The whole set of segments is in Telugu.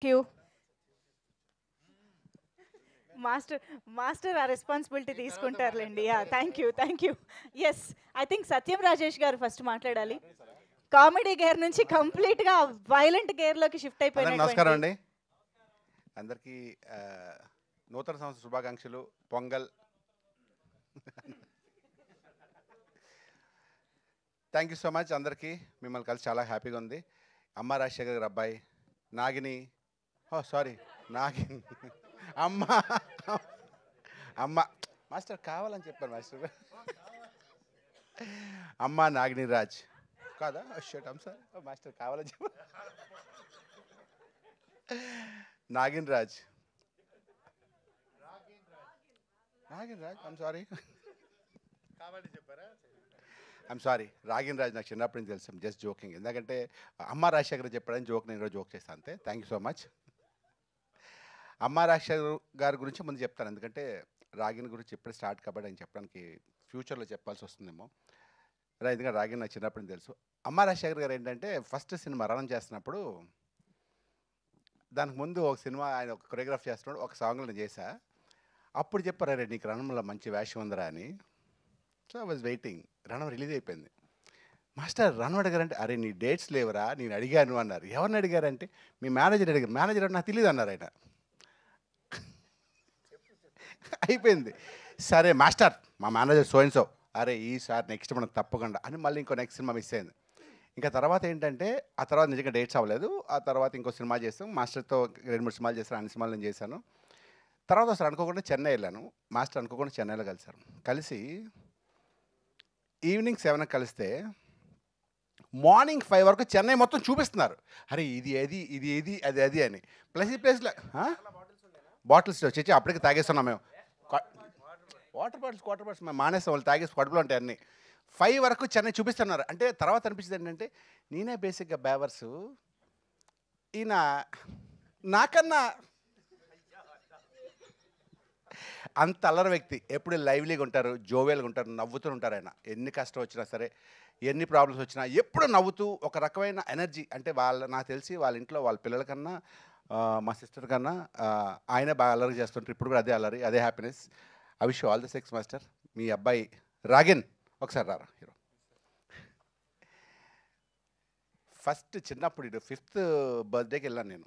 క్యూ మాస్టర్ మాస్టర్ ఆ రెస్పాన్సిబిలిటీ తీసుకుంటారులేండి. Yeah, thank you. Yes, I think Satyam Rajesh garu first మాట్లాడాలి. కామెడీ గేర్ నుంచి కంప్లీట్గా వైలెంట్ గేర్లోకి షిఫ్ట్ అందరికి నమస్కారం అయిపోయినటువంటి అండి. అందరికీ ఆ, నూతన సంవత్సర శుభాకాంక్షలు. Pongal. Thank you so much. అందరికీ మిమ్మల్ని కలిసి చాలా హ్యాపీగా ఉంది. అమ్మ రాజశేఖర్ గారి అబ్బాయి నాగిని, ఓ సారీ, నాగిని అమ్మ అమ్మ మాస్టర్ కావాలని చెప్పాను మాస్టర్. అమ్మ నాగిని రాజ్ కాదా? షట్ అమ్ సార్, మాస్టర్ కావాలని చెప్పాను. Nagin Raj, Nagin Raj, I'm sorry, I'm sorry. Ragin Raj నాకు చిన్నప్పటి నుంచి తెలుసు. Just joking. ఎందుకంటే అమ్మ రాజశేఖర్ చెప్పాడని జోక్, నేను కూడా జోక్ చేస్తాను అంతే. Thank you so much. అమ్మ రాజశేఖర్ గారి గురించి ముందు చెప్తాను, ఎందుకంటే రాగిన్ గురించి ఎప్పుడు స్టార్ట్ కాబట్టి ఆయన చెప్పడానికి ఫ్యూచర్లో చెప్పాల్సి వస్తుందేమో. ఎందుకంటే రాగిన్ నాకు చిన్నప్పటి నుంచి తెలుసు. అమ్మ రాజశేఖర్ గారు ఏంటంటే ఫస్ట్ సినిమా రన్ చేస్తున్నప్పుడు, దానికి ముందు ఒక సినిమా ఆయన ఒక కొరియోగ్రాఫ్ చేస్తున్నాడు, ఒక సాంగ్లో నేను చేశా. అప్పుడు చెప్పారు, అరే నీకు రణంలో మంచి వేషం ఉందిరా అని. So I was waiting. Ranam release అయిపోయింది. మాస్టర్ రణం అడిగారంటే, అరే నీ డేట్స్ లేవరా, నేను అడిగాను అన్నారు. ఎవరిని అడిగారంటే, మీ మేనేజర్ అడిగారు. మేనేజర్ నాకు తెలియదు అన్నారు ఆయన. అయిపోయింది. సరే మాస్టర్, మా మేనేజర్ సో అండ్ సో, అరే ఈసారి నెక్స్ట్ మనం తప్పకుండా అని మళ్ళీ ఇంకో నెక్స్ట్ సినిమా మిస్ అయింది. ఇంకా తర్వాత ఏంటంటే, ఆ తర్వాత నిజంగా డేట్స్ అవ్వలేదు. ఆ తర్వాత ఇంకో సినిమా చేస్తాం మాస్టర్తో. 2-3 సినిమాలు చేస్తాను, అన్ని సినిమాలు నేను చేశాను. తర్వాత అసలు అనుకోకుండా చెన్నై వెళ్ళాను. మాస్టర్ అనుకోకుండా చెన్నైలో కలిశారు. కలిసి ఈవినింగ్ 7కి కలిస్తే మార్నింగ్ 5 వరకు చెన్నై మొత్తం చూపిస్తున్నారు. అరే ఇది ఏది, ఇది ఏది, అది అది అని. ప్లస్ ఈ ప్లేస్లో బాటిల్స్ వచ్చి అప్పటికి తాగేస్తున్నాం మేము. వాటర్ బాటిల్స్ మేము మానేస్తాం, వాళ్ళు తాగేసి కడుపులో ఉంటాయి అన్నీ. 5 వరకు చెన్నై చూపిస్తున్నారు. అంటే తర్వాత అనిపించింది ఏంటంటే, నేనే బేసిక్గా బేవర్సు, ఈయన నాకన్నా అంత అల్లరి వ్యక్తి. ఎప్పుడు లైవ్లీగా ఉంటారు, జోవియల్గా ఉంటారు, నవ్వుతూ ఉంటారు ఆయన. ఎన్ని కష్టం వచ్చినా సరే, ఎన్ని ప్రాబ్లమ్స్ వచ్చినా ఎప్పుడు నవ్వుతూ ఒక రకమైన ఎనర్జీ. అంటే నాకు తెలిసి వాళ్ళ ఇంట్లో వాళ్ళ పిల్లల కన్నా, మా సిస్టర్ కన్నా ఆయనే బాగా అల్లరి చేస్తుంటారు. ఇప్పుడు కూడా అదే అల్లరి, అదే happiness. I wish all the success master. మీ అబ్బాయి రాగిన్ ఒకసారి రారా హీరో. ఫస్ట్ చిన్నప్పుడు ఇటు 5th బర్త్డేకి వెళ్ళాను నేను.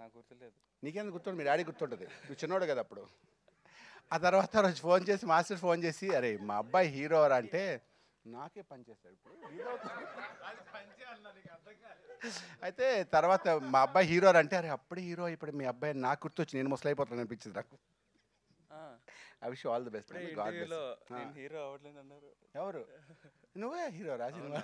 నాకు గుర్తులేదు. నీకేందుకు గుర్తుంటుంది? మీ డాడీ గుర్తుంటుంది, నువ్వు చిన్నోడు కదా అప్పుడు. ఆ తర్వాత రోజు ఫోన్ చేసి, మాస్టర్ ఫోన్ చేసి, అరే మా అబ్బాయి హీరో అంటే నాకే పని చేస్తాడు ఇప్పుడు హీరో. అయితే తర్వాత మా అబ్బాయి హీరో అంటే, అరే అప్పుడు హీరో ఇప్పుడు మీ అబ్బాయి నాకు గుర్తొచ్చి నేను ముసలైపోతాను అనిపించింది నాకు. I wish all the best. ఇంటర్వ్యూలో నేను హీరో అవ్వట్లేదు అన్నారు. ఎవరు? నువ్వే హీరో రా సినిమా.